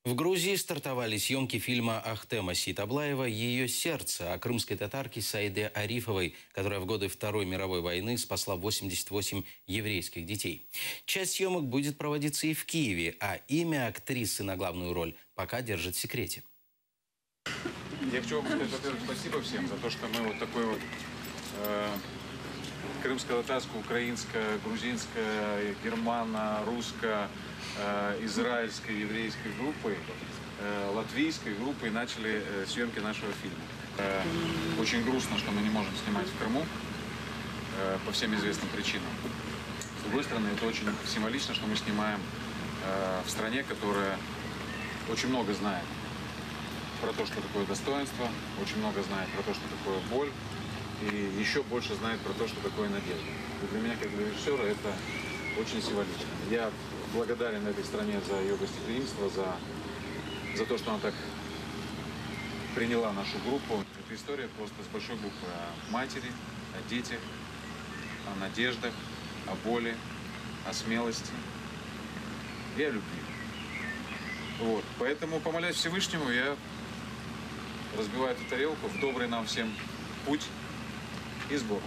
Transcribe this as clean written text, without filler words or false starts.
В Грузии стартовали съемки фильма Ахтема Ситаблаева «Ее сердце» о крымской татарке Саиде Арифовой, которая в годы Второй мировой войны спасла 88 еврейских детей. Часть съемок будет проводиться и в Киеве, а имя актрисы на главную роль пока держит в секрете. Я хочу вам сказать, во-первых, спасибо всем за то, что мы вот такой вот крымско-татарско-украинско, грузинско, германо, русско, израильской, еврейской группой, латвийской группой начали съемки нашего фильма. Очень грустно, что мы не можем снимать в Крыму по всем известным причинам. С другой стороны, это очень символично, что мы снимаем в стране, которая очень много знает про то, что такое достоинство, очень много знает про то, что такое боль, и еще больше знает про то, что такое надежда. И для меня, как для режиссера, это очень символично. Я благодарен этой стране за ее гостеприимство, за то, что она так приняла нашу группу. Эта история просто с большой буквы о матери, о детях, о надеждах, о боли, о смелости и о любви. Вот. Поэтому, помолясь Всевышнему, я разбиваю эту тарелку в добрый нам всем путь и сбор.